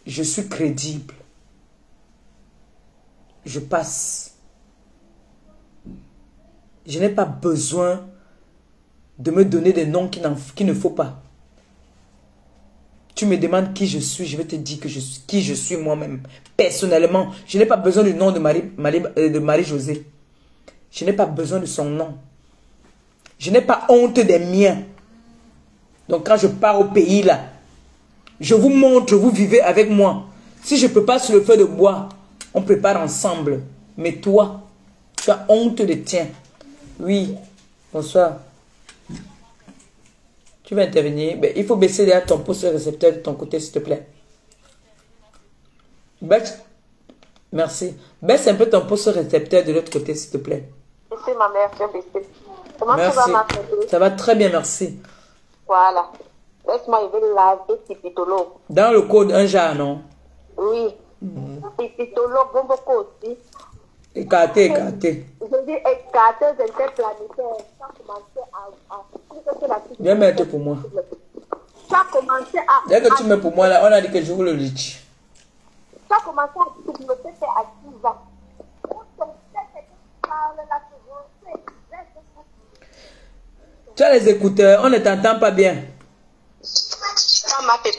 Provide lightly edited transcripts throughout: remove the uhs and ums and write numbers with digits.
Je suis crédible. Je passe. Je n'ai pas besoin de me donner des noms qu'il ne faut pas. Tu me demandes qui je suis, je vais te dire qui je suis moi-même. Personnellement, je n'ai pas besoin du nom de Marie-Josée. Je n'ai pas besoin de son nom. Je n'ai pas honte des miens. Donc quand je pars au pays là, je vous montre, vous vivez avec moi. Si je ne peux pas sur le feu de bois, on prépare ensemble. Mais toi, tu as honte de tien. Oui, bonsoir. Tu veux intervenir? Ben, il faut baisser derrière ton poste récepteur de ton côté, s'il te plaît. Baisse. Merci. Baisse un peu ton poste récepteur de l'autre côté, s'il te plaît. C'est ma mère qui a baissé. Comment merci. tu vas, ma chérie? Ça va très bien, merci. Voilà. Laisse-moi, je vais laver Pipitolo. Dans le code, un jar, non? Oui. Pipitolo, bon beaucoup aussi. Écarté, écarté. Je dis écarté, interplanétaire. Ça a commencé à... Viens mettre pour moi. Ça a commencé à... Dès que tu mets pour moi, là, on a dit que je vous le litchi. Ça a commencé à développer à 10 ans. Tu as les écouteurs, on ne t'entend pas bien.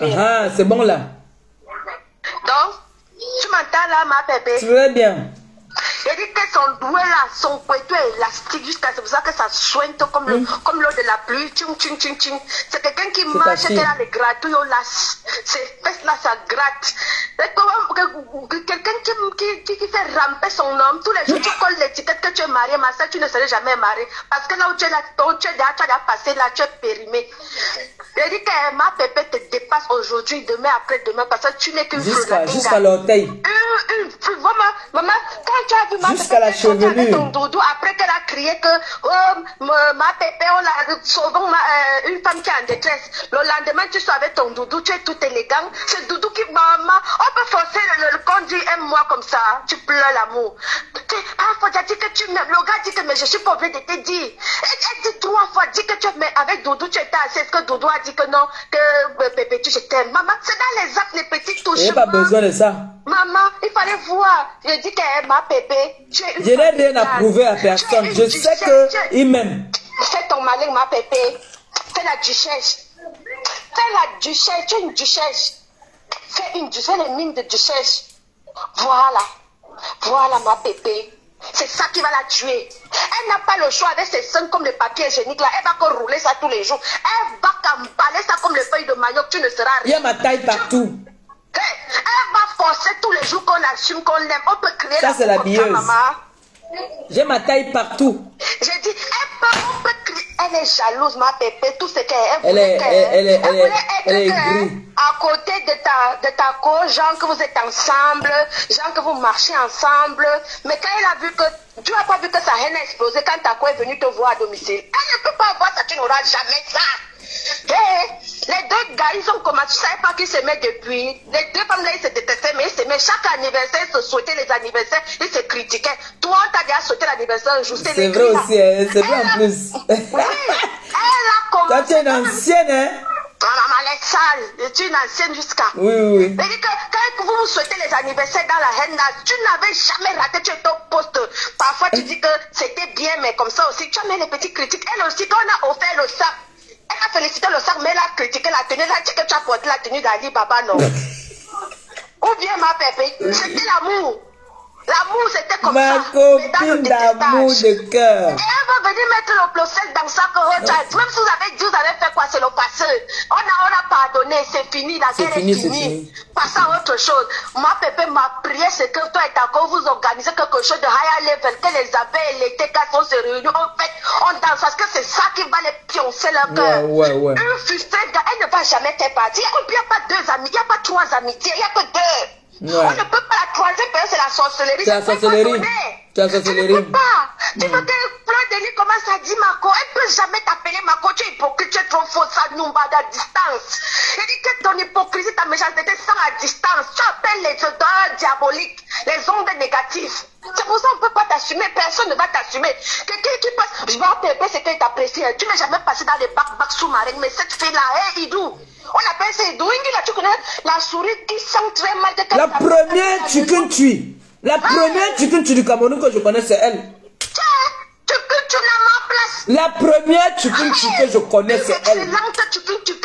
Ah, c'est bon là. Donc, tu m'entends là, ma pépé? Très bien. Il dit que son doigt là, son couteau est élastique jusqu'à c'est pour ça que ça soigne comme l'eau de la pluie. C'est quelqu'un qui marche, qui a les gratouilles là, ses fesses là, ça gratte. Quelqu'un qui fait ramper son homme, tous les jours tu colles l'étiquette que tu es marié, ma soeur, tu ne serais jamais marié. Parce que là où tu es là, tu as déjà passé là, tu es périmé. Il dit que ma pépé te dépasse aujourd'hui, demain, après-demain, parce que tu n'es qu'une fleur. Jusqu'à l'orteil. Maman, quand tu as vu ma jusqu'à la chevelure. Ton doudou, après qu'elle a crié que oh, ma pépé, on l'a sauvé, une femme qui est en détresse. Le lendemain, tu sois avec ton doudou, tu es tout élégant. C'est doudou qui, maman, on peut forcer le conduit, aime-moi comme ça, tu pleures l'amour. Faut dire que tu m'aimes. Le gars dit que mais je suis pas obligée de te dire. Elle dit 3 fois, dit que tu m'aimes. Avec Doudou, tu étais assez. Est-ce que Doudou a dit que non, que Pépé, je t'aime. Maman, c'est dans les actes, les petits touches. Il n'y a pas besoin de ça. Maman, il fallait voir. Je dis qu'elle ma Pépé. Je n'ai rien à prouver à personne. Je sais qu'il m'aime. Fais ton malin, ma Pépé. Fais la duchesse. Fais la duchesse. Tu es une duchesse. Fais les mines de duchesse. Voilà. Voilà ma Pépé. C'est ça qui va la tuer. Elle n'a pas le choix avec ses seins comme le papier hygiénique là. Elle va encore rouler ça tous les jours. Elle va emballer ça comme les feuilles de manioc. Tu ne seras rien. Il y a ma taille partout. Elle va forcer tous les jours qu'on assume qu'on l'aime. On peut créer ça, c'est la billeuse. Maman. J'ai ma taille partout. J'ai dit, on peut crier. Elle est jalouse, ma Pépé. Tout ce qu'elle elle est grise. À côté de ta cause, genre que vous êtes ensemble, genre que vous marchez ensemble. Mais quand elle a vu que, tu n'as pas vu que sa haine a explosé quand ta co est venue te voir à domicile. Elle ne peut pas avoir ça, tu n'auras jamais ça. Les deux gars, ils ont commencé, tu ne savais pas qu'ils s'aimaient depuis. Les deux femmes là, ils se détestaient, mais ils s'aimaient. Chaque anniversaire, ils se souhaitaient les anniversaires, ils se critiquaaient. Toi, on t'a déjà souhaité l'anniversaire un jour. C'est vrai aussi, hein, c'est vrai en plus. Oui, elle a commencé. Toi, tu es une ancienne, hein? Maman, elle est sale. Tu es une ancienne jusqu'à. Oui. Elle dit que quand vous souhaitez les anniversaires dans la haine, tu n'avais jamais raté, tu étais au poste. Parfois, tu dis que c'était bien, mais comme ça aussi, tu as mis les petites critiques. Elle aussi, quand on a offert le sac, elle a félicité le sac, mais elle a critiqué la tenue. Elle a dit que tu as porté la tenue d'Ali Baba, non. Ou bien, ma Pépé, c'était l'amour. L'amour, c'était comme ma ça. Ma copine d'amour de cœur. Et elle va venir mettre le procès dans ça. Même si vous avez dit, vous avez fait quoi, c'est le passé. On a pardonné, c'est fini, la guerre est finie. Passons à autre chose. Ma Pépé m'a prié, c'est que toi et ta co, vous organisez quelque chose de higher level, que les abeilles et les TK sont se réunissent. En fait, on danse parce que c'est ça qui va les pioncer leur cœur. Ouais. Une frustrée, elle ne va jamais te partir. Il n'y a pas 2 amis, il n'y a pas 3 amitiés, il n'y a que 2. Ouais. On ne peut pas la troisième personne, c'est la sorcellerie. C'est la sorcellerie. Tu ne peux pas. Tu veux que Fleur de Lys commence à dire Mako. Elle ne peut jamais t'appeler Mako. Tu es hypocrite, tu es trop faux, ça nous bat à distance. Il dit que ton hypocrisie, ta méchanceté sont à distance. Tu appelles les odeurs diaboliques, les ondes négatives. C'est pour ça qu'on ne peut pas t'assumer. Personne ne va t'assumer. Quelqu'un qui passe, je vais appeler ce qu'il t'apprécie. Tu n'es jamais passé dans les bacs sous-marins. Mais cette fille-là, Idou. On appelle ça Idou. Là, tu connais la souris qui sent très mal. La première Tchukuntui. La première Tchukuntui du Cameroun que je connais, c'est elle. Tu n'as ma place. La première Tchukuntui que je connais, c'est elle. Excellente Tchukuntui.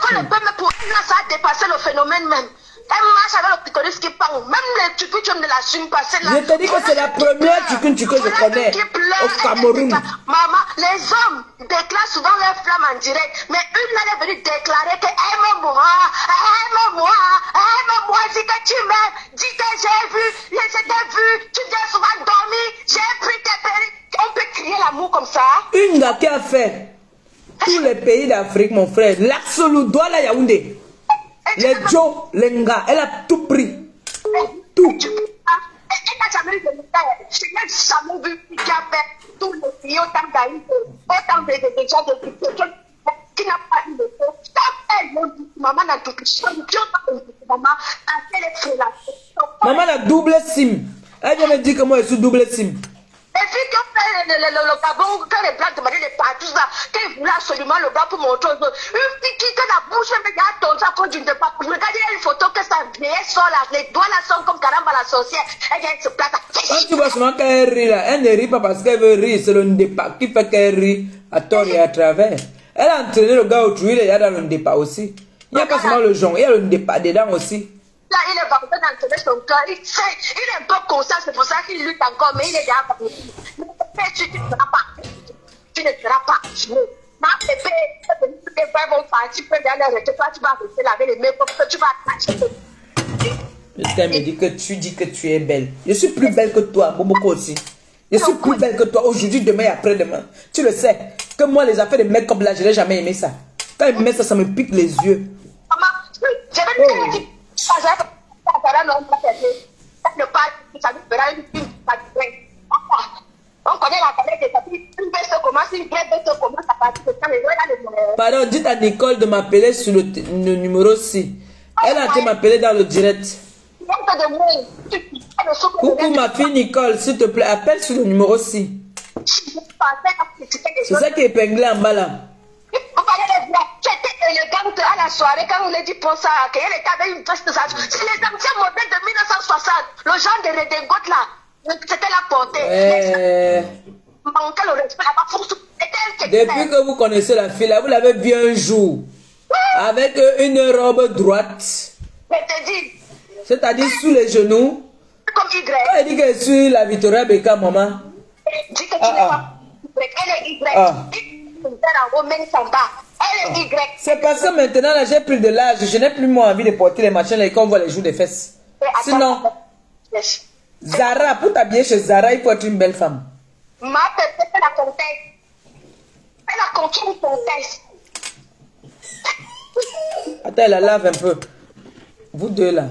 Quand le peuple pour elle, ça a dépassé le phénomène même. Elle marche avec le clitoris qui parle. Même les Tchukuntui ne l'assument pas. Je te dis que c'est la première Tchukuntui que je connais au Cameroun. Maman, les hommes déclarent souvent leurs flammes en direct. Mais une là, elle est venue déclarer que aime-moi, aime-moi, aime-moi, dis que tu m'aimes, dis que j'ai vu, je t'ai vu, tu t'es souvent dormi, j'ai pris tes périls. On peut crier l'amour comme ça. Une gars qui a fait tous les pays d'Afrique, mon frère. L'Axolou, Douala, Yaoundé. Les Joe, les Nga, elle a tout pris. Tout. Elle n'a jamais vu de médaille. Je n'ai jamais vu qui a fait tous les pays autant d'Aïe, autant de gens qui n'a pas eu le temps. Maman n'a tout touché. Maman a fait les frélations. Maman a double SIM. Elle vient me dire que moi je suis double SIM. Les filles qui ont fait le Gabon, quand les blancs demandaient les partout ça, qu'ils voulaient absolument le blanc pour montrer. Une fille qui a la bouche, elle a tombé à cause d'une dépasse. Regardez une photo que sa vieille sort là, les doigts là sont comme Caramba la sorcière. Elle vient se placer. Quand tu vois seulement qu'elle rit là, elle ne rit pas parce qu'elle veut rire, c'est le dépasse qui fait qu'elle rit à tort et à travers. Elle a entraîné le gars au truie, il y a dans le dépasse aussi. Il n'y a pas seulement le jonc, il y a le dépasse dedans aussi. Là, il est venu d'entraîner son cœur. Il est un peu conscient, c'est pour ça qu'il lutte encore, mais il est déjà venu. Mais tu ne seras pas. Tu ne seras pas. Ma bébé, les frères vont partir, tu peux aller arrêter. Toi, tu vas rester laver les mains comme ça, tu vas attacher. Jusqu'à me dit que tu dis que tu es belle. Je suis plus belle que toi, Boboko aussi. Je suis plus belle que toi aujourd'hui, demain et après-demain. Tu le sais. Que moi, les affaires de make-up là, je n'ai jamais aimé ça. Quand ils me mettent ça, ça me pique les yeux. Maman, je vais dire. On connaît la palette des tapis. Une baisse commence, une vraie baisse commence à partir de ça. Pardon, dites à Nicole de m'appeler sur le numéro 6. Elle a été m'appeler dans le direct. Coucou ma fille Nicole, s'il te plaît, appelle sur le numéro 6. C'est ça qui est épinglé en bas là. Vous parlez de blagues. Tu étais élégante à la soirée quand on a dit pour ça, qu'elle était avec une veste de ça. C'est les anciens modèles de 1960. Le genre de redingote là. C'était la portée. Manquait le respect là-bas. Depuis que vous connaissez la fille là, vous l'avez vu un jour. Avec une robe droite. Je te dis. C'est-à-dire sous les genoux. Comme Y. Elle dit que je suis la Victoria Beckham, maman. Dis que tu n'es pas. Elle est Y. C'est parce que maintenant là j'ai pris de l'âge, je n'ai plus moins envie de porter les machins là quand on voit les joues des fesses. Sinon, Zara, pour t'habiller chez Zara, il faut être une belle femme. Ma pépé fait la comtesse. Elle a conquis une comtesse. Attends, elle la lave un peu. Vous deux là,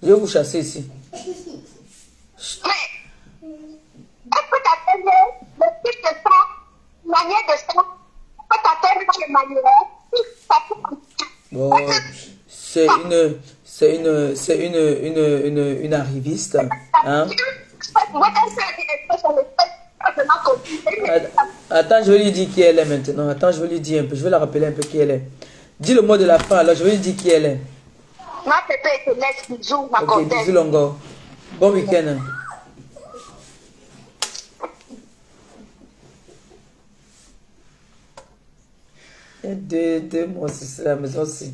je vais vous chasser ici. Mais, elle peut t'appeler le type de ça, manière de ça. Bon, c'est une arriviste. Hein? Attends, je vais lui dire qui elle est maintenant. Attends, je vais lui dire un peu. Je vais la rappeler un peu qui elle est. Dis le mot de la fin, alors je vais lui dire qui elle est. Ma pépé te laisse bisous, ma ok, bisous Longo. Bon week-end. Deux mois, c'est la maison aussi.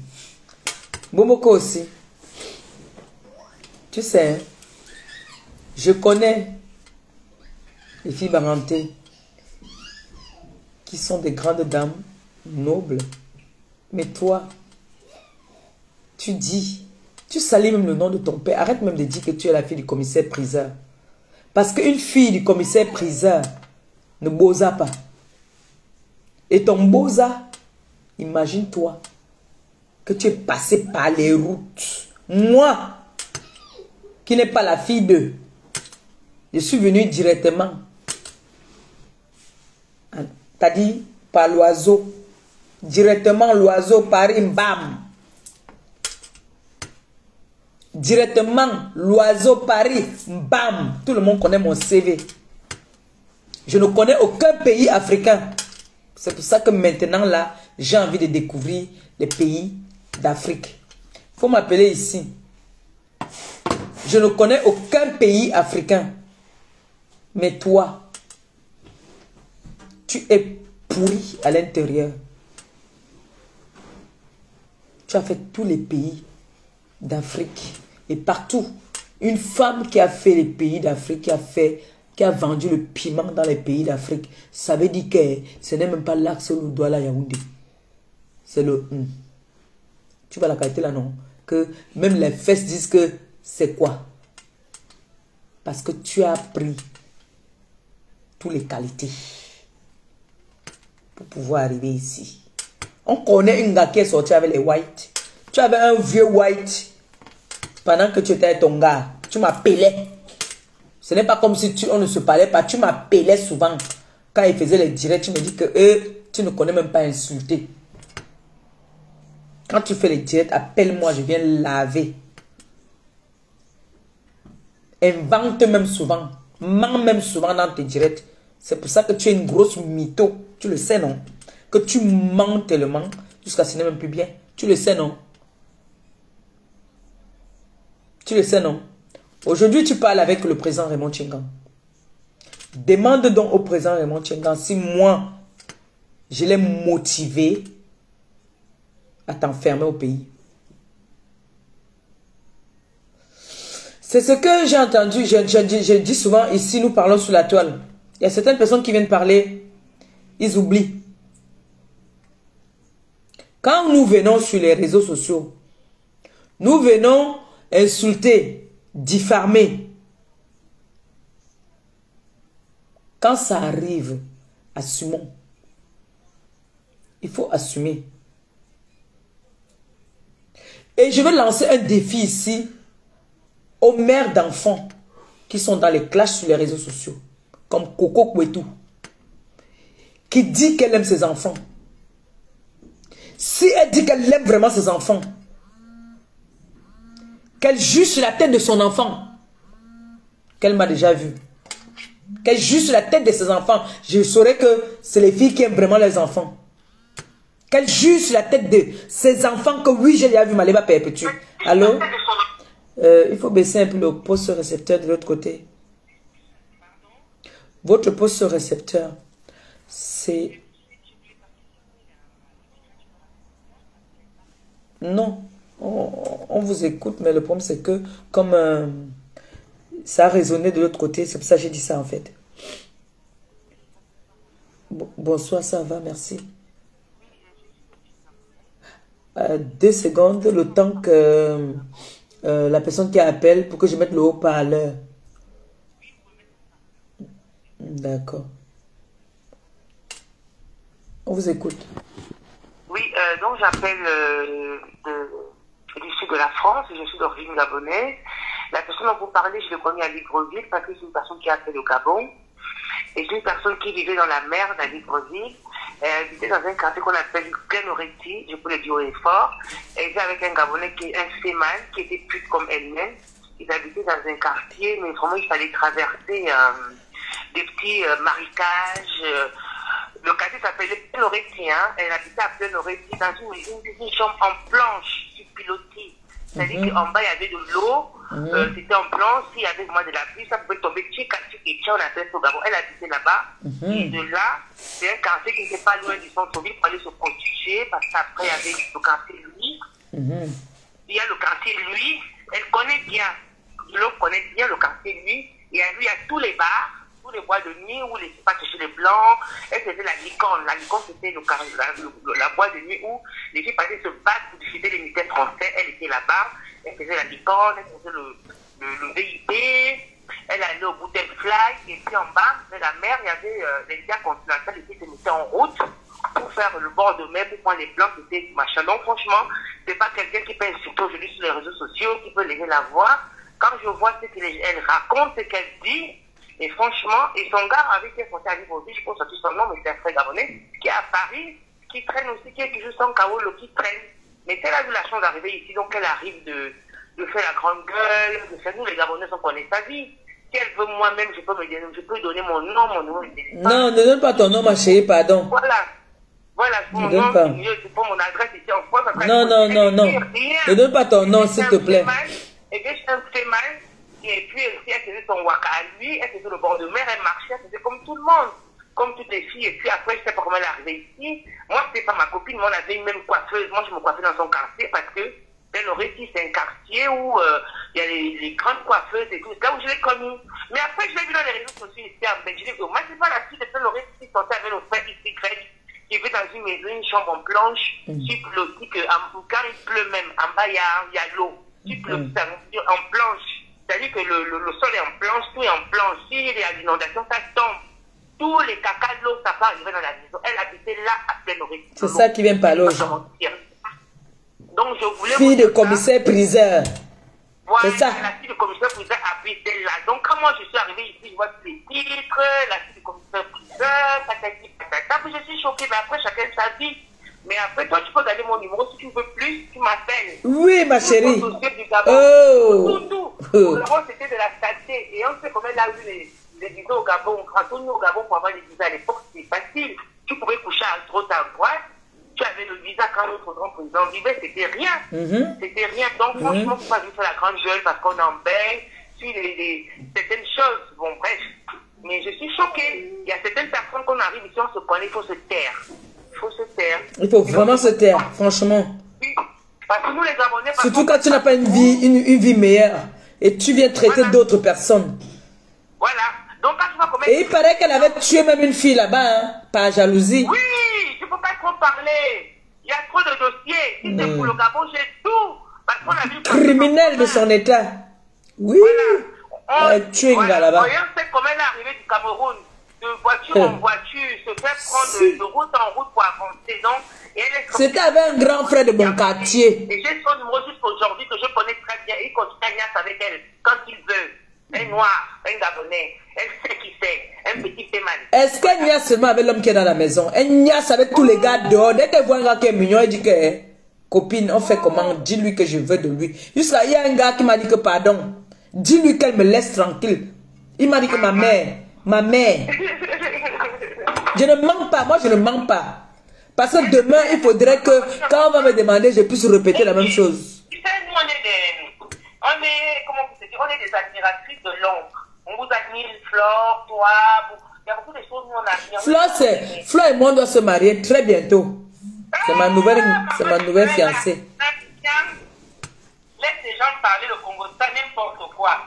Momoko aussi. Tu sais, hein, je connais les filles barantées qui sont des grandes dames nobles. Mais toi, tu dis, tu salis même le nom de ton père. Arrête même de dire que tu es la fille du commissaire priseur. Parce qu'une fille du commissaire priseur ne bosa pas. Et ton bosa, imagine-toi que tu es passé par les routes. Moi, qui n'ai pas la fille d'eux, je suis venu directement. T'as dit par l'oiseau. Directement l'oiseau, Paris, bam. Directement l'oiseau, Paris, bam. Tout le monde connaît mon CV. Je ne connais aucun pays africain. C'est pour ça que maintenant là, j'ai envie de découvrir les pays d'Afrique. faut m'appeler ici. Je ne connais aucun pays africain. Mais toi, tu es pourri à l'intérieur. Tu as fait tous les pays d'Afrique et partout. Une femme qui a fait les pays d'Afrique, qui a vendu le piment dans les pays d'Afrique, ça veut dire que ce n'est même pas l'axe où doit la Yaoundé. C'est le Tu vois la qualité là, non? Que même les fesses disent que c'est quoi? Parce que tu as pris toutes les qualités pour pouvoir arriver ici. On connaît une gars qui est sortie avec les whites. Tu avais un vieux white pendant que tu étais avec ton gars. Tu m'appelais. Ce n'est pas comme si on ne se parlait pas. Tu m'appelais souvent. Quand il faisait les directs, tu me dis que tu ne connais même pas insulter. Quand tu fais les directs, appelle-moi, je viens laver. Invente même souvent. Mens même souvent dans tes directs. C'est pour ça que tu es une grosse mytho. Tu le sais, non? Que tu mens tellement jusqu'à ce n'est même plus bien. Tu le sais, non? Tu le sais, non? Aujourd'hui, tu parles avec le président Raymond Tchengan. Demande donc au président Raymond Tchengan si moi, je l'ai motivé à t'enfermer au pays. C'est ce que j'ai entendu. Je dis souvent ici, nous parlons sur la toile. Il y a certaines personnes qui viennent parler, ils oublient. Quand nous venons sur les réseaux sociaux, nous venons insulter, diffamer. Quand ça arrive, assumons. Il faut assumer. Et je vais lancer un défi ici aux mères d'enfants qui sont dans les clashs sur les réseaux sociaux, comme Coco Kouetou, qui dit qu'elle aime ses enfants. Si elle dit qu'elle aime vraiment ses enfants, qu'elle juge sur la tête de son enfant, qu'elle m'a déjà vu, qu'elle juge sur la tête de ses enfants, je saurais que c'est les filles qui aiment vraiment les enfants. Qu'elle juge sur la tête de ses enfants que oui, j'ai déjà vu Maléba perpétue. Allô? Il faut baisser un peu le poste récepteur de l'autre côté. Votre poste récepteur, c'est... Non, on vous écoute, mais le problème c'est que comme ça a résonné de l'autre côté, c'est pour ça que j'ai dit ça en fait. Bonsoir, ça va, merci. 2 secondes, le temps que la personne qui appelle pour que je mette le haut-parleur. D'accord. On vous écoute. Oui, donc j'appelle du sud de la France, je suis d'origine gabonaise. La personne dont vous parlez, je l'ai connue à Libreville parce que c'est une personne qui a fait le Gabon. Et c'est une personne qui vivait dans la merde à Libreville. Elle habitait dans un quartier qu'on appelle Glenoreti, je peux le dire haut et fort. Elle était avec un Gabonais qui est un Séman, qui était pute comme elle-même. Ils habitaient dans un quartier, mais vraiment il fallait traverser des petits marécages. Le quartier s'appelait Glenoreti, hein. Elle habitait à Glenoreti dans une chambre en planche, sur pilotis. C'est-à-dire qu'en bas, il y avait de l'eau, c'était en planche, s'il y avait vraiment de la pluie, ça pouvait tomber, on appelle ça au Gabon. Elle habitait là-bas, et de là, c'est un quartier qui n'était pas loin du centre-ville pour aller se protéger, parce qu'après, il y avait le quartier Louis. Il y a le quartier Louis, elle connaît bien, l'autre connaît bien le quartier Louis, et à lui, il y a tous les bars, tous les bois de nuit où les filles passaient chez les blancs. Elle faisait la licorne. La licorne, c'était la boîte de nuit où les filles passaient se battre pour discuter les militaires français. Elle était là-bas. Elle faisait la licorne, elle faisait le VIP. Elle allait au Butterfly. Et puis en bas, de la mer, il y avait les gars continentaux. Les filles se mettaient en route pour faire le bord de mer, pour prendre les plans. C'était machin. Donc franchement, c'est pas quelqu'un qui peut insulter aujourd'hui sur les réseaux sociaux, qui peut lever la voix. Quand je vois ce qu'elle raconte, ce qu'elle dit, et franchement, et son gars avec qui elle sortait à Libreville, je pense que c'est son nom, mais c'est un frère gabonais, qui est à Paris, qui traîne aussi, qui est toujours sans Kaolo, qui traîne. Mais elle a eu la chance d'arriver ici, donc elle arrive de faire la grande gueule, de faire nous les Gabonais, on connaît sa vie. Si elle veut moi-même, je peux lui donner mon nom, mon nom. Non, ne donne pas ton nom, ma chérie, pardon. Voilà. Voilà, pour mon donne pas. nom, pour mon adresse ici en France. Non, non, non, non. Ne donne pas ton nom, s'il te plaît. Et bien, je suis un mal. Et puis, elle faisait son waka à lui, elle faisait le bord de mer, elle marchait, elle faisait comme tout le monde, comme toutes les filles. Et puis après, je ne sais pas comment elle est arrivée ici. Moi, c'était pas ma copine, moi, on avait une même coiffeuse. Moi, je me coiffais dans son quartier parce que Saint-Laurent-ici, c'est un quartier où il y a les grandes coiffeuses et tout. C'est là où je l'ai connue. Mais après, je l'ai vu dans les réseaux sociaux ici en Belgique. Moi, c'est pas la fille de Saint-Laurent-ici qui sortait avec nos frères XY, qui vit dans une maison, une chambre en planche, qui que quand il pleut même, en bas, il y a l'eau. Tu pleut, ça en planche. C'est-à-dire que le sol est en planche, tout est en planche. S'il y a l'inondation, ça tombe. Tous les cacas de l'eau, ça part arriver dans la maison. Elle habitait là à Saint-Laurent. C'est ça qui vient parler aux gens. Donc, je voulais... Fille de commissaire-priseur. Voilà, c'est ça. la fille de commissaire-priseur habitait là. Donc, quand moi je suis arrivée ici, je vois tous les titres, la fille de commissaire-priseur, patata, puis je suis choquée. Mais après, chacun sa vie. Mais après, toi, tu peux garder mon numéro. Si tu veux plus, tu m'appelles. Oui, ma chérie. Oh! Au Gabon, c'était de la saleté. Et on sait comment elle a eu les visas au Gabon. Quand on est au Gabon pour avoir les visas à l'époque, c'était facile. Tu pouvais coucher à droite, à droite. Tu avais le visa quand notre grand président vivait, c'était rien. C'était rien. Donc, franchement, il faut pas faire la grande gueule parce qu'on en baisse. Puis certaines choses, bon, bref. Mais je suis choquée. Il y a certaines personnes qu'on arrive ici, on se connaît, il faut se taire. Il faut se taire. Il faut vraiment se taire, franchement. Oui. Parce que nous, les Abonnés... Surtout quand tu n'as pas une vie meilleure. Et tu viens traiter d'autres personnes. Voilà. Donc, quand tu vas commettre... Et il paraît qu'elle avait tué même une fille là-bas, hein, par jalousie. Oui, je ne peux pas trop parler. Il y a trop de dossiers. Si c'est pour le Gabon, j'ai tout. Parce qu'on a vu... Criminel de son état. Oui. Voilà. Elle a tué une gars là-bas. Voyons comment elle est arrivée du Cameroun. De voiture en voiture, se fait prendre de route en route pour avancer. Donc, c'était avec un grand frère de mon quartier. Et j'ai son numéro jusqu'aujourd'hui que je connais très bien. Il continue à niasse avec elle quand il veut. Un noir, un Gabonais. Elle sait qui c'est. Un petit féman. Est-ce qu'elle niasse seulement avec l'homme qui est dans la maison? Elle niasse avec tous les gars dehors. Dès qu'elle voit un gars qui est mignon, elle dit que copine, on fait comment? Dis-lui que je veux de lui. Jusqu'à il y a un gars qui m'a dit que pardon. Dis-lui qu'elle me laisse tranquille. Il m'a dit que ma mère. Je ne mens pas, moi je ne mens pas. Parce que demain, il faudrait que, quand on va me demander, je puisse répéter la même chose. Tu sais, nous, on est des admiratrices de l'ombre. On vous admire, Flore, toi, il y a beaucoup de choses où on admire. Flore et moi, on doit se marier très bientôt. C'est ma nouvelle fiancée. Laisse les gens parler le Congo, ça n'importe quoi.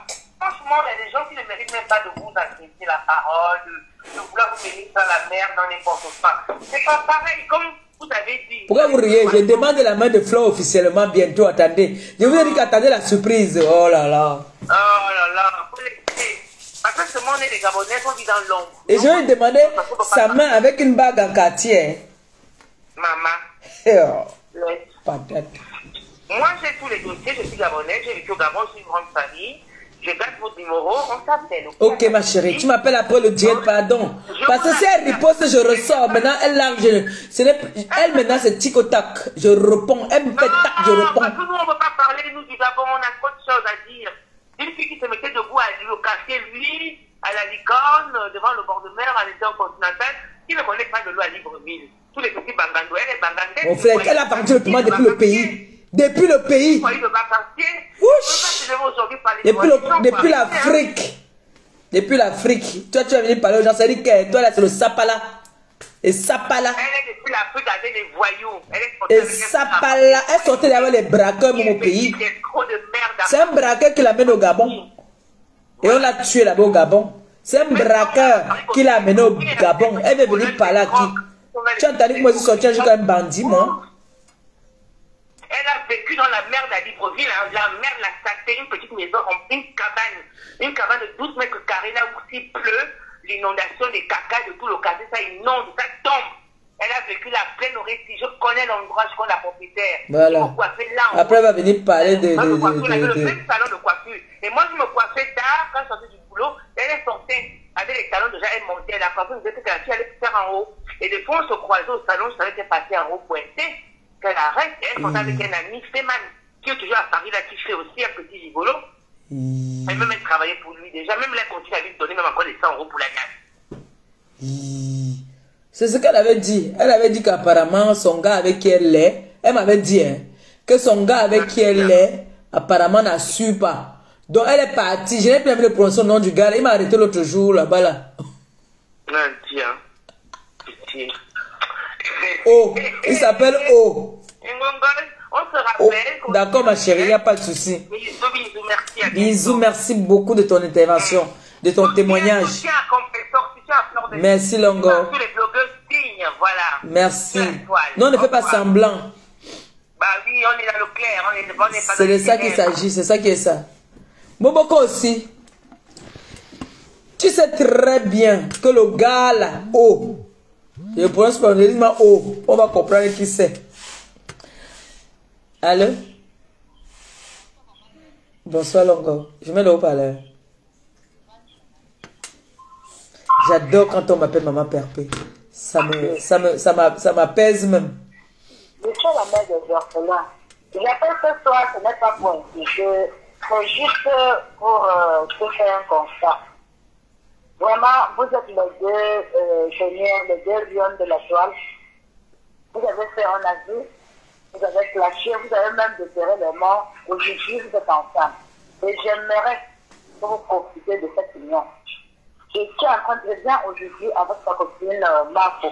Franchement, il y a des gens qui ne méritent même pas de vous adresser la parole, de vouloir vous mener dans la merde, dans n'importe quoi. C'est pas pareil, comme vous avez dit. Pourquoi vous riez? Je demande la main de Flore officiellement bientôt, attendez. Je vous ai dit qu'attendez la surprise. Oh là là. Oh là là, faut l'écouter. Parce que ce monde est des Gabonais, on vit dans l'ombre. Et je lui ai demandé sa main avec une bague en quartier. Maman. Patate. Moi, j'ai tous les dossiers, je suis Gabonais, j'ai vécu au Gabon, je suis une grande famille. Je garde votre numéro, on s'appelle. Ok, ma chérie, tu m'appelles après le direct, pardon. Parce que si elle riposte, je ressors. Maintenant, elle large. Elle, maintenant, c'est tic au tac. Je réponds. Elle me fait tac, je réponds. Parce que nous, on ne veut pas parler, nous, du Gabon, on a trop de choses à dire. Une fille qui se mettait debout au quartier, lui, à la licorne, devant le bord de mer, à l'état continental, qui ne connaît pas de l'eau à Libreville. Tous les petits bangando, elle est bangandais. Mon frère, elle a parti depuis le pays. Depuis le pays. Depuis l'Afrique. Depuis l'Afrique. Toi, tu vas venir parler aux gens. Ça dit que toi, là, c'est le Sapala. Et Sapala. Elle est depuis l'Afrique avec les voyous. Et Sapala. Elle sortait derrière les braqueurs mon pays. C'est un braqueur qui l'amène au Gabon. Et on l'a tué là-bas au Gabon. C'est un braqueur qui l'a amené au Gabon. Elle veut venir parler à qui? Tu as entendu que moi, je suis sorti jusqu'à un bandit, moi. Elle a vécu dans la merde à Libreville, hein. La merde, la saleté, une petite maison, une cabane de 12 mètres carrés, là où s'il pleut, l'inondation des cacas de tout le quartier, ça inonde, ça tombe. Elle a vécu la pleine oreille. Je connais l'endroit, je connais la propriétaire. Voilà. Après, elle va venir parler de... Elle avait le même salon de coiffure. Et moi, je me coiffais tard, quand je sortais du boulot, elle sortait avec les talons déjà, elle montait. La coiffure nous disait que la fille allait faire en haut. Et des fois, on se croisait au salon, je savais qu'elle passait en haut pointé. Qu'elle arrête, elle sortait avec un ami, Féman, qui est toujours à Paris, là, qui fait aussi un petit rigolo. Elle même elle travaillait pour lui déjà. Même là, elle continue à lui donner même encore des 100 € pour la gage. C'est ce qu'elle avait dit. Elle avait dit qu'apparemment, son gars avec qui elle est, elle m'avait dit hein, que son gars avec qui elle est, apparemment, n'assure pas. Donc, elle est partie. Je n'ai plus envie de prononcer le nom du gars. Il m'a arrêté l'autre jour, là-bas, là. Oh, il s'appelle O. On se rappelle. Oh, d'accord, ma chérie, il n'y a pas de souci. Bisous, merci beaucoup de ton intervention, de ton témoignage. Merci, Longo. Merci. Non, ne fais pas semblant. Bah oui, on est dans le clair. C'est de ça qu'il s'agit, c'est ça qui est ça. Boboko aussi. Tu sais très bien que le gars là, O, je prononce pas O, on va comprendre qui c'est. Allô? Bonsoir Longo. Je mets le haut-parleur. J'adore quand on m'appelle Maman Perpé. Ça m'apaise même. Je suis la mère des orphelins. J'appelle ce soir, ce n'est pas pour insister, c'est juste pour te faire un constat. Vraiment, vous êtes les deux seigneurs, les deux lions de la toile. Vous avez fait un avis, vous avez clashé, vous avez même déterré les morts. Aujourd'hui, vous êtes ensemble. Et j'aimerais que vous profitez de cette union. Je suis en train de bien aujourd'hui avec sa copine Marco.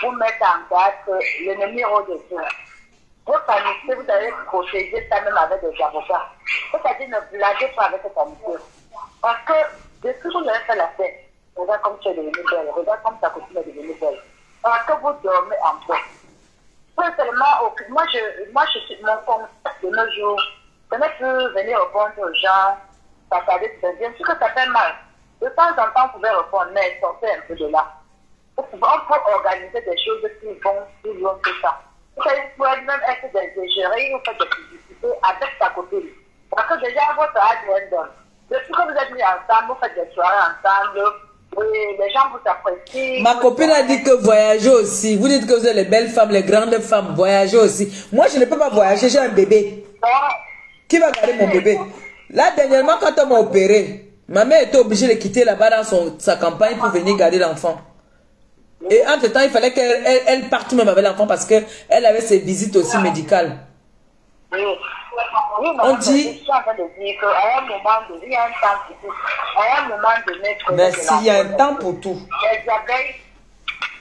Vous mettre en garde l'ennemi au-dessus. Votre amitié, vous avez protégé ça même avec des avocats. C'est-à-dire ne blaguez pas avec cette amitié. Parce que depuis que vous avez fait la fête, regarde comme tu es devenue belle, regarde comme ta copine est devenue belle. Parce que vous dormez en paix. Moi, je suis mon concept de nos jours. Ce n'est plus venir répondre aux gens, s'attarder sur bien sûr que ça fait mal. De temps en temps, vous pouvez répondre, mais sortez un peu de là. On peut organiser des choses qui vont plus loin que ça. Vous pouvez même être des égéries ou faire des publicités avec ta copine. Parce que déjà, votre ADN donne. Depuis que vous êtes mis ensemble, vous faites des soirées ensemble. Oui, les gens vous apprécient. Ma copine a dit que voyager aussi. Vous dites que vous êtes les belles femmes, les grandes femmes. Voyager aussi. Moi, je ne peux pas voyager. J'ai un bébé. Qui va garder mon bébé? Là, dernièrement, quand on m'a opéré, ma mère était obligée de quitter là-bas dans sa campagne pour venir garder l'enfant. Et entre-temps, il fallait qu'elle parte même avec l'enfant parce qu'elle avait ses visites aussi médicales. On dit... Merci, il y a un temps pour tout. Les abeilles,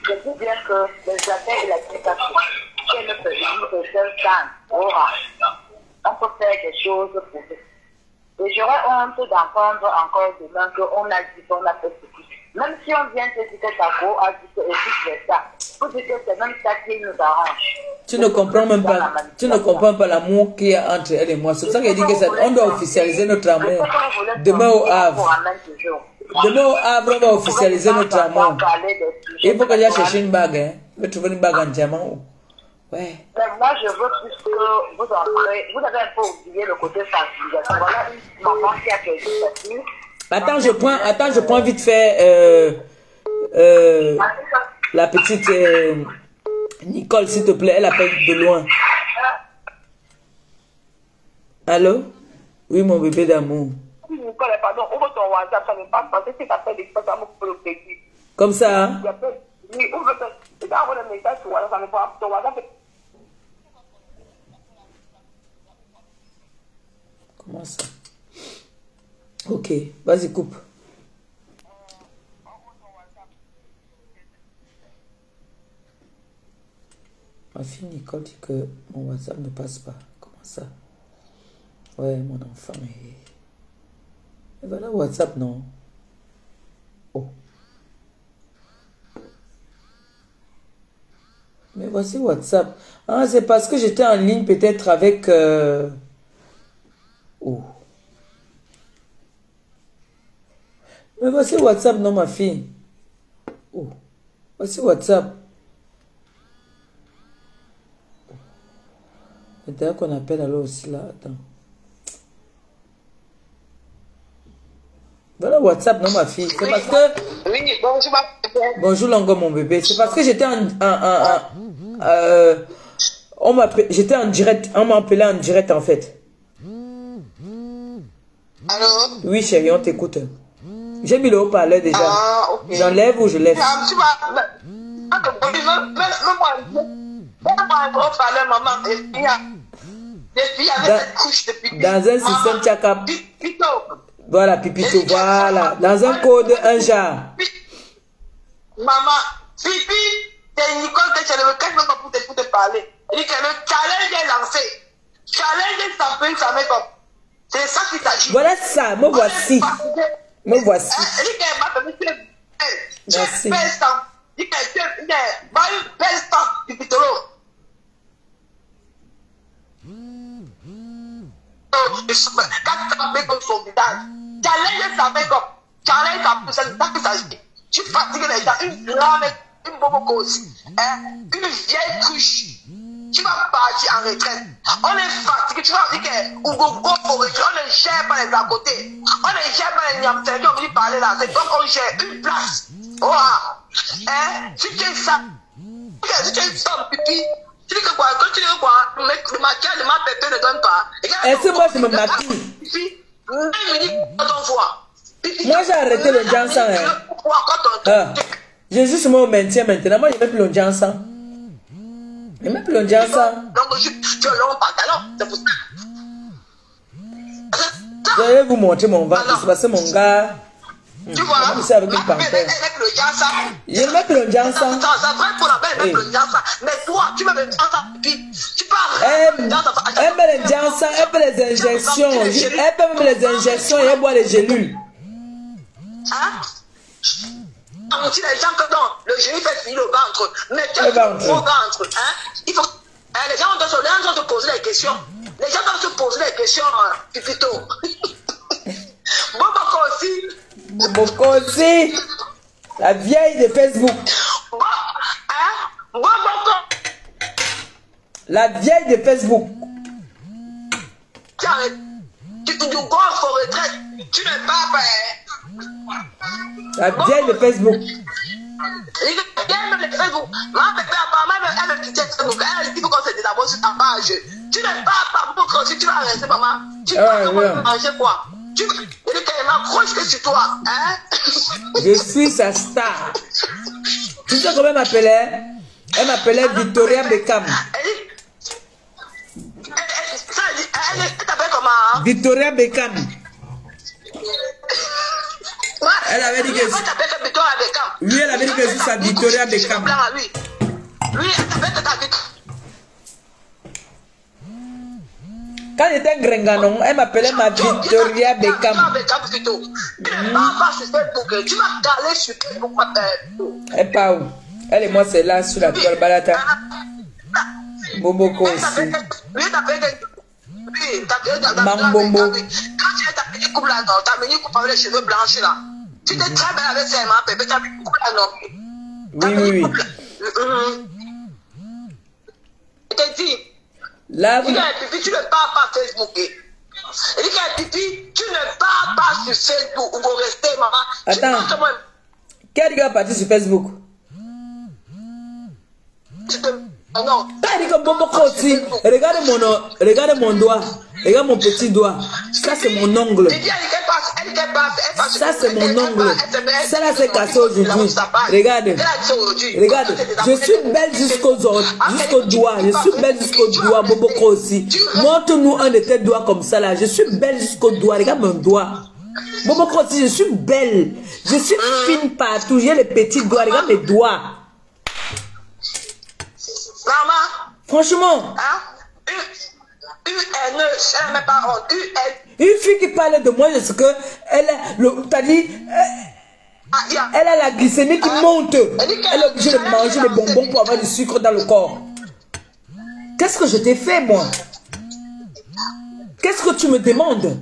je dis bien que les abeilles et la communication, c'est le seul temps. On peut faire des choses pour eux. Et j'aurais honte d'entendre encore demain qu'on a dit qu'on a fait ceci. Même si on vient te dire que ta go a dit que c'est ça. Vous dites que c'est même ça qui nous arrange. Tu ne comprends même pas. Tu ne comprends pas l'amour qu'il y a entre elle et moi. C'est pour ça qu'elle dit que ça, on doit officialiser notre amour. Demain au Havre. Demain au Havre, on va officialiser notre amour. Il faut que j'aille chercher une bague. Hein. Je vais trouver une bague en diamant. Ouais. Mais moi, je veux plus que vous entrez. Vous avez un peu oublié le côté sensibilisation. Voilà une maman qui a quelque chose. Attends, je prends vite fait la petite Nicole, s'il te plaît. Elle appelle de loin. Allô? Oui, mon bébé d'amour. Nicole, pardon, ouvre ton WhatsApp, ça ne passe pas. C'est ce que tu appelles l'expert d'amour pour le petit. Comme ça, hein? Oui, ouvre ton... Tu dois avoir un message sur WhatsApp, ça ne passe pas. Ton WhatsApp... Comment ça? Ok, vas-y, coupe. Ma fille Nicole dit que mon WhatsApp ne passe pas. Comment ça? Ouais, mon enfant est... Et voilà WhatsApp, non? Oh. Mais voici WhatsApp. Ah, c'est parce que j'étais en ligne peut-être avec... Oh. Mais voici WhatsApp, non, ma fille. Oh. Voici WhatsApp. Peut-être qu'on appelle alors aussi là. Attends. Voilà WhatsApp, non, ma fille. C'est parce que... Oui, bonjour, ma... Bonjour, Longo, mon bébé. C'est parce que j'étais j'étais en direct. On m'a appelé en direct, en fait. Allô? Oui, chérie, on t'écoute. J'ai mis le haut-parleur déjà. Ah, ok. J'enlève ou je laisse? Dans un système tchakap. Voilà, pipito, voilà. Dans un code, un genre. Maman, Pipi, c'est Nicole que tu ne me caches même pas pour te parler. Elle dit que le challenge est lancé. Challenge s'appelle sa make-up. C'est ça qui s'agit. Voilà ça, me voici. Me voici. Elle dit qu'elle m'a permis de faire. Merci. Elle dit qu'elle va une belle star, Pipitolo. Quand tu as comme son visage, challenge sa make-up. Challenge sa c'est ça qui s'agit. Tu fatigues les gens, une grande, une bobo cause, une vieille couche. Tu vas partir en retraite. On est fatigué, tu vas dire qu'on ne gère pas les à côté. On ne gère pas les niamtels, on veut parler là. C'est donc on gère une place. Wow. Si tu es ça, si tu es une femme, pipi, tu dis que quoi, quand tu dis quoi, le maquillage de ma pépé ne donne pas. Est-ce que moi je me maquille? Pipi, une minute quand on voit. Moi j'ai arrêté le Jansan. J'ai juste mon maintien maintenant. Moi je ne mets plus le Jansan. Je ne mets plus le Jansan. Donc je suis un long pantalon. C'est pour ça. Je vais vous montrer mon ventre. C'est parce que mon gars. Tu vois, c'est avec une panthère. Je ne mets plus le Jansan. Ça vrai pour la belle, le Jansan. Mais toi, tu mets le Jansan. Tu parles. Elle met les Jansan, elle fait les injections. Elle peut même les injections et elle boit les gélules. Hein? On dit les gens que non, le génie fait finir le ventre. Mais tu as un gros ventre. Hein? Il faut. Les gens doivent se poser des questions. Les gens doivent se poser des questions, Pipito. Boboko aussi. Boboko aussi. La vieille de Facebook. Hein? Boboko. La vieille de Facebook. Tu go en retraite. Tu n'es pas fait. La vieille de Facebook. Elle de Facebook. Ma bébé, elle me quittait Facebook. Elle dit qu'on se désabonne sur ta page. Tu n'es pas beaucoup si tu vas rester, maman. Tu vas manger quoi? Tu m'accroche que sur toi. Hein? Je suis sa star. Tu sais comment elle m'appelait? Elle m'appelait Victoria Beckham. Elle t'appelle comment? Victoria Beckham. Elle avait dit que lui, elle avait dit que je suis sa Victoria Beckham. Lui, elle t'appelle ta Victoria. Quand j'étais Grenganon, elle m'appelait ma Victoria Beckham. Tu m'as calé sur Facebook. Elle part où? Elle et moi, c'est là, sur la toile Balata. Boboko aussi. Mambombo. Quand tu as ta petite coupe là, ta mini coupe avec les cheveux blanchis là. Tu t'es très belle avec ses mains, bébé, tu as une coupe là, non? Oui. Je te dis. Là, vous... Pipi, tu ne parles pas Facebook. Pipi, tu ne parles pas sur Facebook. Où vous restez, maman. Attends. Quel gars est parti sur Facebook? Non. T'as dit que Boboko aussi. Regarde mon doigt. Regarde mon petit doigt. Ça, c'est mon ongle. Ça, c'est mon ongle. Ça, là, c'est cassé aujourd'hui. Regarde. Je suis belle jusqu'au doigt. Je suis belle jusqu'au doigt. Boboko aussi. Montre-nous un de tes doigts comme ça, là. Je suis belle jusqu'au doigt. Regarde mon doigt. Boboko aussi, je suis belle. Je suis fine partout. J'ai les petits doigts. Regarde mes doigts. Maman. Franchement. Une fille qui parle de moi, c'est que elle t'as dit, elle a la glycémie qui monte. Elle est obligée de manger des bonbons pour avoir du sucre dans le corps. Qu'est-ce que je t'ai fait, moi? Qu'est-ce que tu me demandes?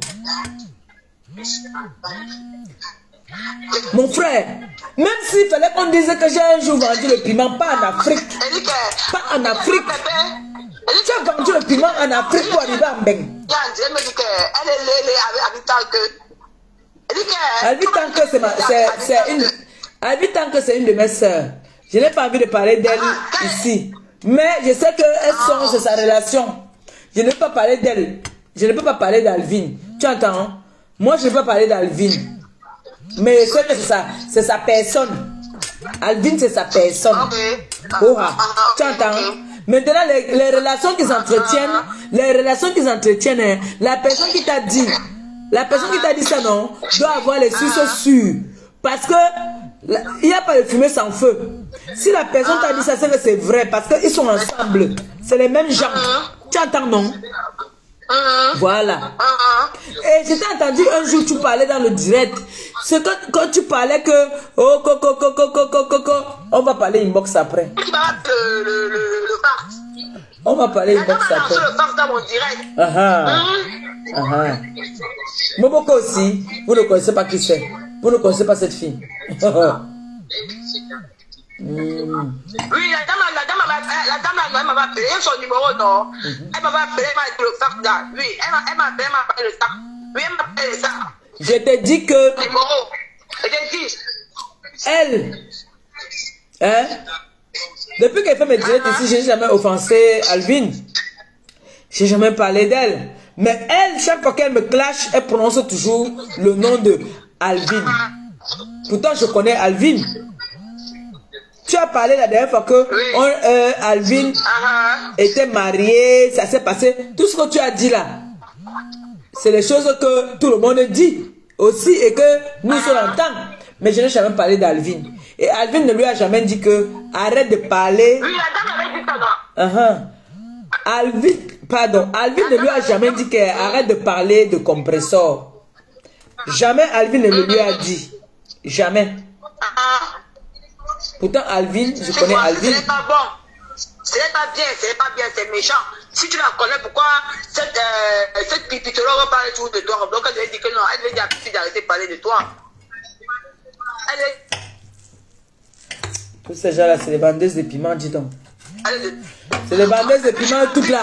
Mon frère, même s'il fallait qu'on dise que j'ai un jour vendu le piment, pas en Afrique. Pas en Afrique. Tu as vendu le piment en Afrique pour arriver à Mbeng. Elle vit tant que c'est une de mes soeurs. Je n'ai pas envie de parler d'elle ici. Mais je sais qu'elle songe de sa relation. Je ne peux pas parler d'elle. Je ne peux pas parler d'Alvin. Tu entends? Moi, je ne peux pas parler d'Alvin. Mais je sais que c'est sa personne. Alvin, c'est sa personne. Oh, tu entends? Maintenant, les relations qu'ils entretiennent, hein, la personne qui t'a dit ça, non, doit avoir les sources sûres. Parce que il n'y a pas de fumée sans feu. Si la personne t'a dit ça, c'est que c'est vrai. Parce qu'ils sont ensemble. C'est les mêmes gens. Tu entends, non? Voilà. Et je t'ai entendu un jour, tu parlais dans le direct. C'est quand tu parlais que oh, on va parler inbox après. On va parler inbox après. Moboko aussi, vous ne connaissez pas qui c'est. Vous ne connaissez pas cette fille. Oui, la dame elle m'a appelé son numéro, non? Elle m'a appelé, elle m'a dit le fax là. Oui, elle m'a appelé le sac. Oui, elle m'a appelé ça. Je te dis que numéro. elle, hein, depuis qu'elle fait mes directs ici, j'ai jamais offensé Alvin. J'ai jamais parlé d'elle. Mais elle, chaque fois qu'elle me clash, elle prononce toujours le nom de Alvin. Pourtant, je connais Alvin. Tu as parlé la dernière fois que Alvin était marié, ça s'est passé. Tout ce que tu as dit là, c'est les choses que tout le monde dit aussi et que nous on entend. Mais je n'ai jamais parlé d'Alvin. Et Alvin ne lui a jamais dit que arrête de parler. Oui, la dame avait dit ça, non? Alvin ne lui a jamais dit qu'elle arrête de parler de compresseur. Jamais Alvin ne le lui a dit. Jamais. Pourtant, Alvin, je connais Alvin. Ce n'est pas bon. Ce n'est pas bien, c'est méchant. Si tu la connais, pourquoi cette pipitologue parle toujours de toi? Donc elle devait dire que non, elle devait dire à Pipi d'arrêter de parler de toi. Tous ces gens-là, c'est les bandeuses de piment, dis donc. C'est les bandeuses de piment toutes là.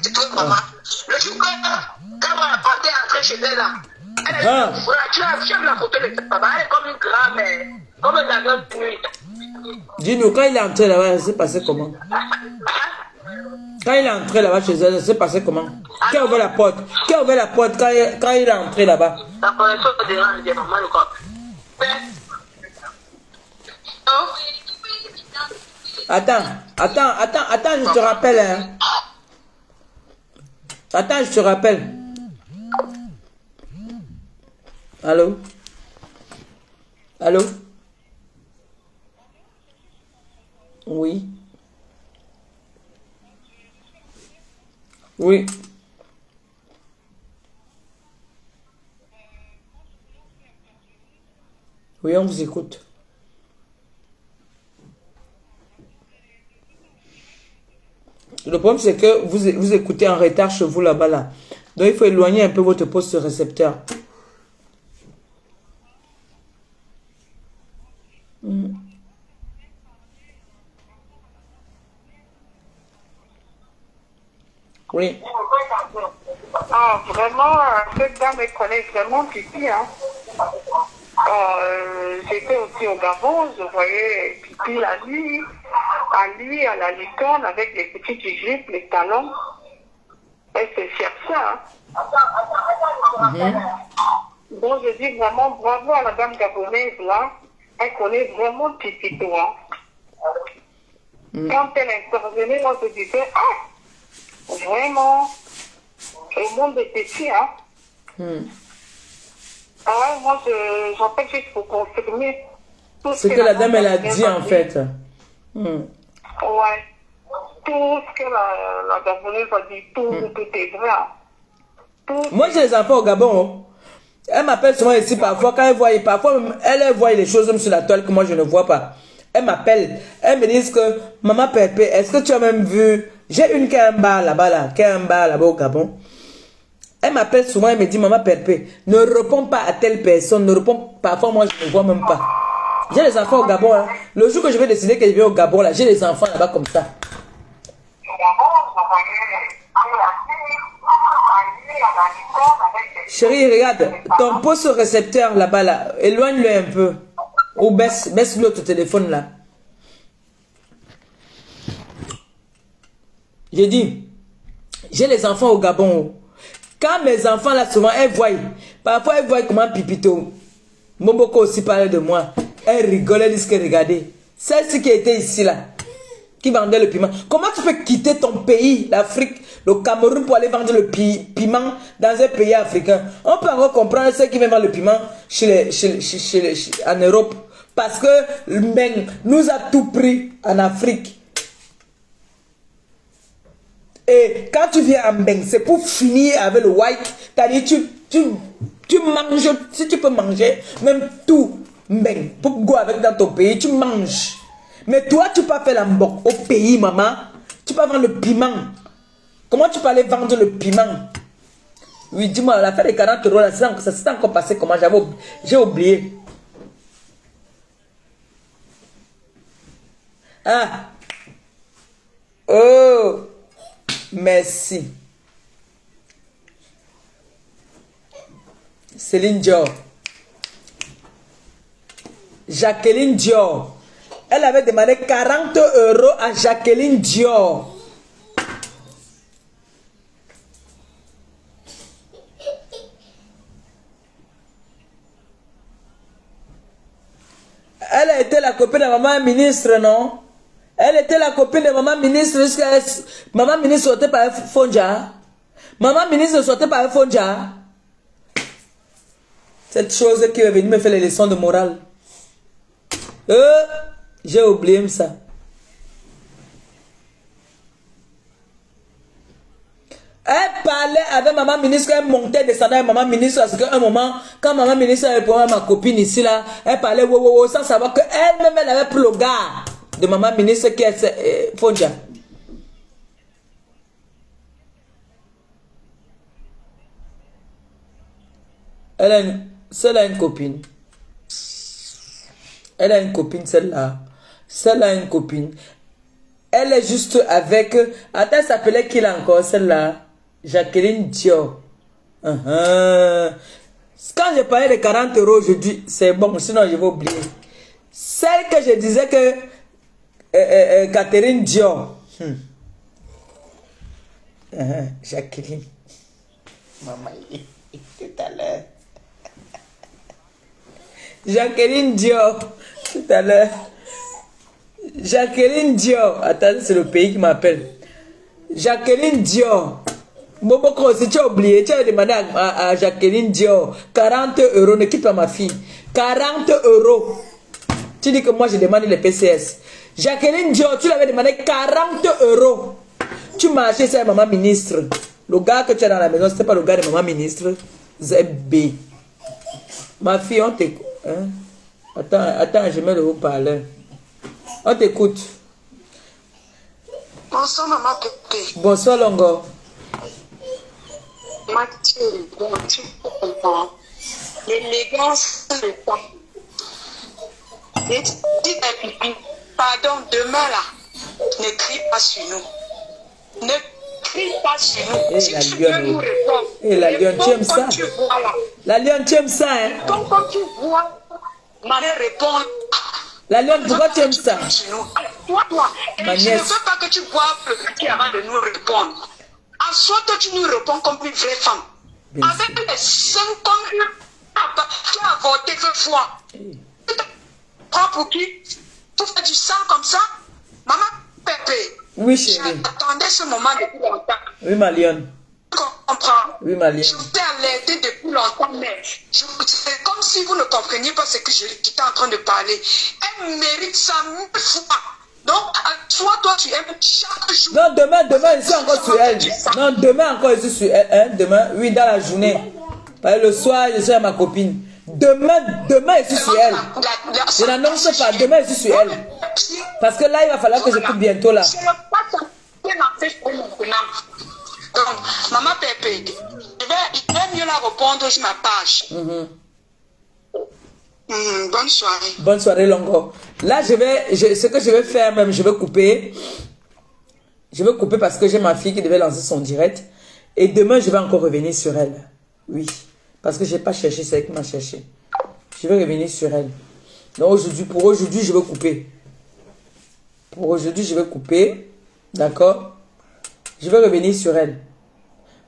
Le jour quand on va entrer chez elle là, tu as la photo de papa, elle est comme une grave, comme un avion de nuit. Dis-nous, quand il est entré là-bas, ça s'est passé comment? Quand il est entré là-bas chez elle, ça s'est passé comment? Qui a ouvert la porte? Qui a ouvert la porte quand il est entré là-bas? La connexion dérange des mamans, le corps. Attends, je te rappelle. Hein. Attends, je te rappelle. Allô? Allô? Oui. Oui. Oui, on vous écoute. Le problème, c'est que vous écoutez en retard chez vous là-bas. Là. Donc, il faut éloigner un peu votre poste récepteur. Oui. Ah, vraiment, cette dame, elle connaît vraiment Pipi. Hein. J'étais aussi au Gabon, je voyais Pipi la nuit, à la licorne avec les petites jupes, les talons. Elle se cherchait. Hein. Donc je dis vraiment bravo à la dame gabonaise là. Elle connaît vraiment Pipi. Hein. Quand elle intervenait, on se disait, ah, vraiment, le monde est petit. Hein. Ah ouais, moi, j'en fais juste pour confirmer tout ce que la dame, elle a dit, en fait. Ouais. Tout ce que la Gabonaise a dit, tout est vrai. Moi, j'ai les enfants au Gabon. Elle m'appelle souvent ici, parfois, quand elle voit, elle voit les choses sur la toile que moi, je ne vois pas. Elle m'appelle. Elle me dit que, maman Pépé, est-ce que tu as même vu, j'ai une qui a un bar là-bas, là-bas au Gabon. Elle m'appelle souvent, elle me dit, maman Perpé, ne réponds pas à telle personne, ne réponds pas. Parfois, moi, je ne vois même pas. J'ai les enfants au Gabon. Hein. Le jour que je vais décider que je vais au Gabon, là, j'ai les enfants là-bas comme ça. Chérie, regarde, ton poste récepteur là-bas, là, éloigne-le un peu. Ou baisse l'autre téléphone là. J'ai dit, j'ai les enfants au Gabon. Quand mes enfants là, souvent, elles voient. Parfois, elles voient comment Pipito. Moboko aussi parlait de moi. Elles rigolent, elles disent que regardez. Celle-ci qui était ici, là. Qui vendait le piment. Comment tu peux quitter ton pays, l'Afrique, le Cameroun, pour aller vendre le piment dans un pays africain? On peut encore comprendre ceux qui viennent vendre le piment en Europe. Parce que le Mbeng nous a tout pris en Afrique. Et quand tu viens en Mbeng, c'est pour finir avec le white. C'est-à-dire, tu manges, si tu peux manger, même tout Mbeng, pour go avec dans ton pays, tu manges. Mais toi, tu peux pas faire la mbok au pays, maman. Tu peux pas vendre le piment. Comment tu peux aller vendre le piment? Oui, dis-moi, l'affaire des 40 euros, là, ça s'est encore passé comment? J'ai oublié. Ah. Oh. Merci. Céline Dior. Jacqueline Dior. Elle avait demandé 40 euros à Jacqueline Dior. Elle a été la copine de maman ministre, non? Elle était la copine de maman ministre jusqu'à... Maman ministre sortait par Fonja. Maman ministre sortait par Fonja. Cette chose qui est venue me faire les leçons de morale. J'ai oublié ça. Elle parlait avec maman ministre, elle montait, descendait avec maman ministre, parce qu'à un moment, quand maman ministre avait pour ma copine ici, là, elle parlait sans savoir qu'elle-même, elle avait pris le gars de maman ministre qui est Fonja. Celle-là a une copine. Elle a une copine, celle-là. Celle-là a une copine. Elle est juste avec... Attends, elle s'appelait qui là encore, celle-là? Jacqueline Dior. Quand je parlais de 40 euros aujourd'hui, c'est bon, sinon je vais oublier. Celle que je disais que... Catherine Dior. Jacqueline. Maman, tout à l'heure. Jacqueline Dior, tout à l'heure. Jacqueline Dior. Attends, c'est le pays qui m'appelle. Jacqueline Dior. Boboko, si tu as oublié, tu as demandé à Jacqueline Dior 40 euros, ne quitte pas ma fille. 40 euros. Tu dis que moi je demande les PCS. Jacqueline Dior, tu l'avais demandé 40 euros. Tu m'as acheté ça, maman ministre. Le gars que tu as dans la maison, ce n'est pas le gars de maman ministre. ZB. Ma fille, on t'écoute. Hein? Attends, je mets le haut-parleur. On t'écoute. Bonsoir, maman Pépé. Bonsoir, Longo. Mathieu, bon, tu comprends. L'élégance, le temps. Et dis à Pipi, pardon, demain là, ne crie pas sur nous. Ne crie pas sur nous. Et si la tu lionne, veux nous répondre, et la lionne, tu aimes ça? tu vois, là. La lionne, tu aimes ça, hein? Donc, quand tu vois, ma mère répond. La lionne, pourquoi tu aimes ça? Toi, et Ma je ne nièce. veux pas que tu boives le café avant de nous répondre. En soit toi, tu nous réponds comme une vraie femme. Bien Avec les seins comme une papa qui a avorté 2 fois. Tu te prends pour qui? Pour faire du sang comme ça? Maman Pépé. Oui, chérie. J'attendais ce moment depuis longtemps. Oui, ma lionne. Tu comprends? Oui, ma lionne. Je vous ai alerté depuis longtemps, mais c'est comme si vous ne compreniez pas ce que j'étais en train de parler. Elle mérite ça 1000 fois. Donc, soit toi, tu aimes chaque jour. Non, demain, je suis encore sur elle. Non, demain encore, je suis sur elle. Hein? Demain, oui, dans la journée. Parce que le soir, je suis avec ma copine. Demain, je suis sur elle. Je n'annonce pas, demain, je suis sur elle. Parce que là, il va falloir que je coupe bientôt là. Je ne veux pas t'en maintenant. Donc, maman Pépé, je vais mieux la répondre sur ma page. Bonne soirée. Bonne soirée, Longo. Là, ce que je vais faire même, je vais couper. Je vais couper parce que j'ai ma fille qui devait lancer son direct. Et demain, je vais encore revenir sur elle. Oui. Parce que je n'ai pas cherché, c'est elle qui m'a cherché. Je vais revenir sur elle. Donc pour aujourd'hui, je vais couper. Pour aujourd'hui, je vais couper. D'accord? Je vais revenir sur elle.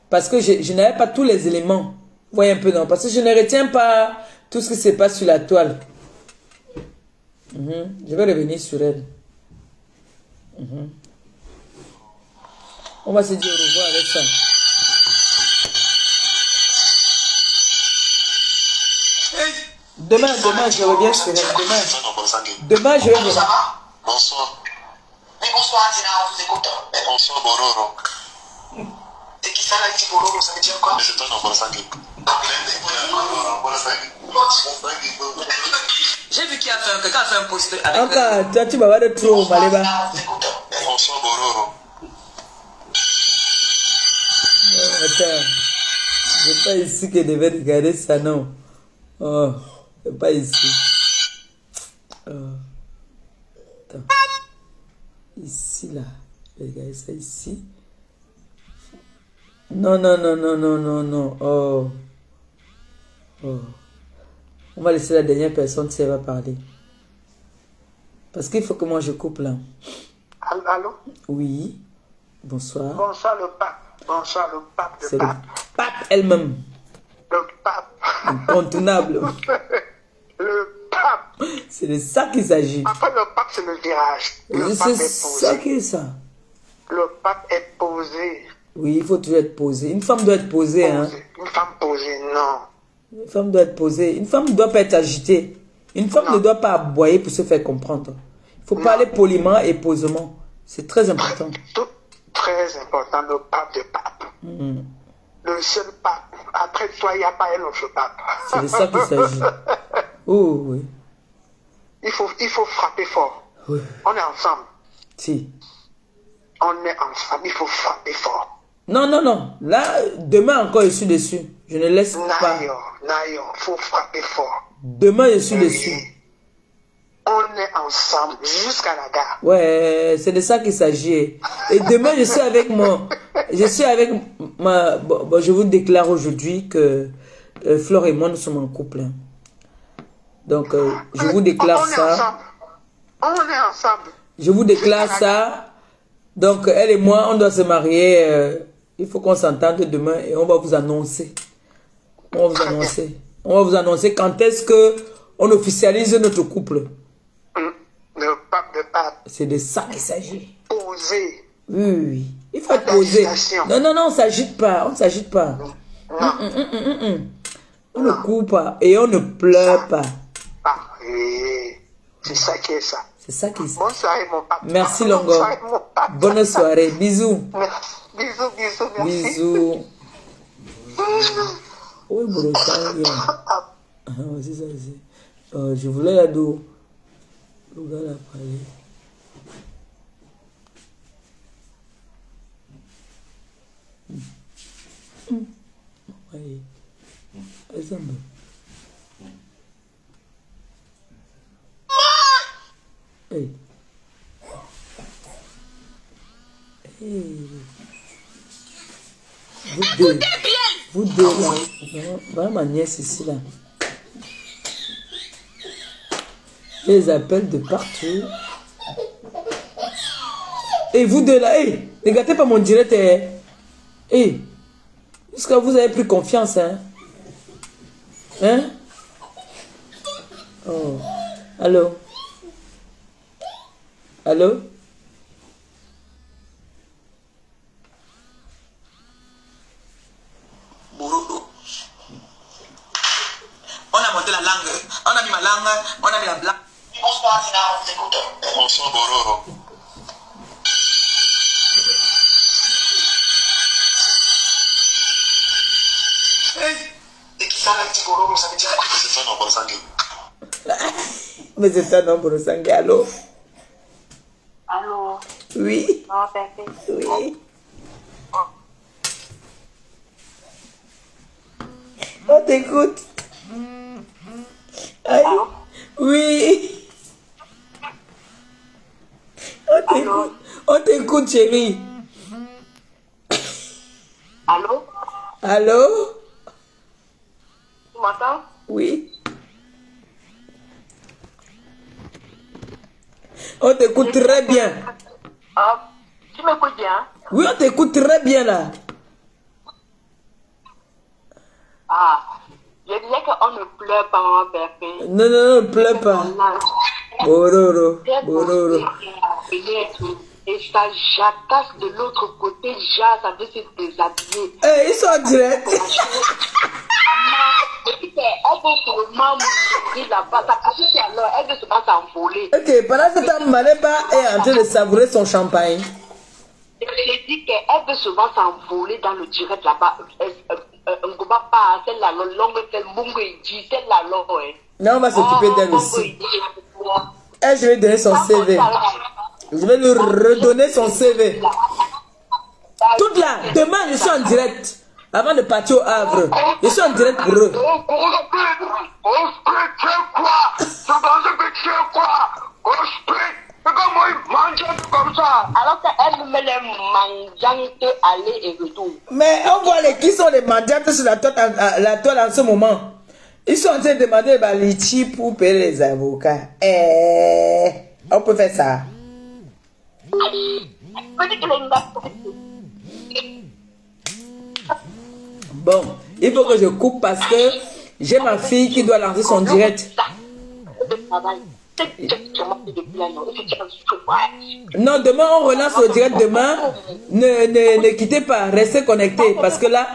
Parce que je n'avais pas tous les éléments. Vous voyez un peu, non? Parce que je ne retiens pas tout ce qui se passe sur la toile. Je vais revenir sur elle. On va se dire au revoir avec ça. Demain, je reviens sur elle. Demain, je vais venir. Bonsoir. Mais bonsoir, Dina, on vous écoute. Bonsoir, Bororo. Et qui ça, là, dit Bororo, ça veut dire quoi? C'est toi, non, Borosangui. J'ai vu qu'il y a quelqu'un a fait un post avec... Encore, toi, tu vas voir de trop, Maléba. Bonsoir, Bororo. Attends, c'est pas ici que je devais regarder ça, non. Oh, c'est pas ici. Oh. Attends. Ici, là. Regardez ça ici. Non. Oh. Oh. On va laisser la dernière personne si elle va parler. Parce qu'il faut que moi je coupe là. Allô? Oui. Bonsoir. Bonsoir le pape. Bonsoir le pape. C'est le pape elle-même. Le pape. Incontournable. Le pape. C'est de ça qu'il s'agit. Après le pape, c'est le virage. Le pape est C'est ça posé. qui est ça. Le pape est posé. Oui, il faut toujours être posé. Une femme doit être posée. Hein. Une femme posée, non. Une femme doit être posée. Une femme ne doit pas être agitée. Une femme ne doit pas aboyer pour se faire comprendre. Il faut parler poliment et posément. C'est très important. Tout très important, le pape de pape. Le seul pape. Après toi, il n'y a pas un autre pape. C'est de ça qu'il s'agit. Oh oui. Il faut frapper fort. Oui. On est ensemble. Si. On est ensemble. Il faut frapper fort. Non. Là, demain encore, je suis dessus. Je ne laisse pas. Naïo, il faut frapper fort. Demain, je suis Oui. dessus. On est ensemble jusqu'à la gare. Ouais, c'est de ça qu'il s'agit. Et demain, je suis avec ma... Bon, je vous déclare aujourd'hui que Flore et moi, nous sommes en couple. Hein. Donc, je vous déclare on est ça. ensemble. On est ensemble. Je vous déclare ça. Donc, elle et moi, on doit se marier. Il faut qu'on s'entende demain et on va vous annoncer. On va vous annoncer quand est-ce que on officialise notre couple. Le pape de pape. C'est de ça qu'il s'agit. Posé. Oui. Il faut être posé. Non, on ne s'agite pas. On ne s'agite pas. On ne court pas et on ne pleure pas. C'est ça qui est ça. C'est ça qui est ça. Bonne soirée, mon pape. Merci, Longo. Bonne soirée. Bisous. Merci. Bisous, merci. Bisous. Oui, Borosangui. C'est ça. Je voulais la dos. Le gars l'a parlé. Oui. Exemple. Hey. Vous deux là. Voilà ma nièce ici là. Je les appelle de partout. Et vous deux là, ne gâtez pas mon direct. Jusqu'à vous avez pris confiance, hein? Hein? Oh. Allô? Allô? Bororo. On a monté la langue. On a mis ma langue. On a mis la blague. Bonsoir, Dina, on vous écoute. Bonsoir, Bororo. Et qui ça, là, dit Bororo, ça veut dire quoi? C'est ça, non, Borosangui. Mais c'est ça, non, Borosangui. Allô? Allô? Oui? Non, Pépé. Oui? On t'écoute. Allô? Oui. On t'écoute, chérie. Allô? Allô? Tu m'entends? Oui. On t'écoute très bien. Ah, tu m'écoutes bien? Oui, on t'écoute très bien là. Ah, je disais qu'on ne pleure pas, Pépé. Non, ne pleure pas. Bororo, bororo. Et ça jacasse de l'autre côté, ça veut se déshabiller. Eh, ils sont en direct. Ok, pendant ce temps, Maleba est en train de savourer son champagne. J'ai dit qu'elle veut souvent s'envoler dans le direct là-bas. Ngoba pas, celle-là, longue, celle-là, Non, on va s'occuper d'elle aussi. Et je vais donner son CV. Je vais lui redonner son CV. Toute là, demain, je suis en direct. Avant de partir au Havre, je suis en direct pour eux. Alors qu'elle me les mangeantes aller et retour. Mais on voit qui sont les mangeantes sur la toile en ce moment. Ils sont en train de demander Balichi pour payer les avocats. On peut faire ça. Bon, il faut que je coupe parce que j'ai ma fille qui doit lancer son direct. Non, demain on relance le direct. Demain, ne quittez pas, restez connectés parce que là,